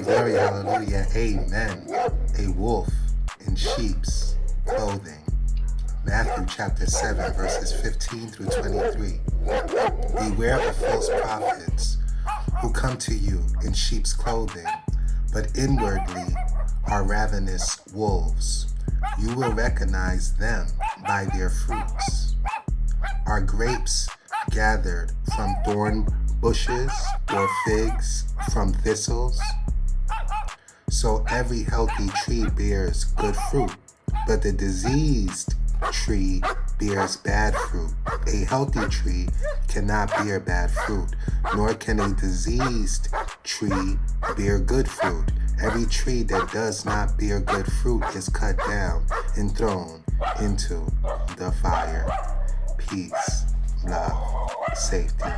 glory, hallelujah, amen. A wolf in sheep's clothing. Matthew chapter 7, verses 15 through 23. Beware of false prophets who come to you in sheep's clothing, but inwardly are ravenous wolves. You will recognize them by their fruits. Are grapes gathered from thorn bushes or figs from thistles? So every healthy tree bears good fruit, but the diseased tree bears bad fruit. A healthy tree cannot bear bad fruit, nor can a diseased tree bear good fruit. Every tree that does not bear good fruit is cut down and thrown into the fire. Peace, love, safety.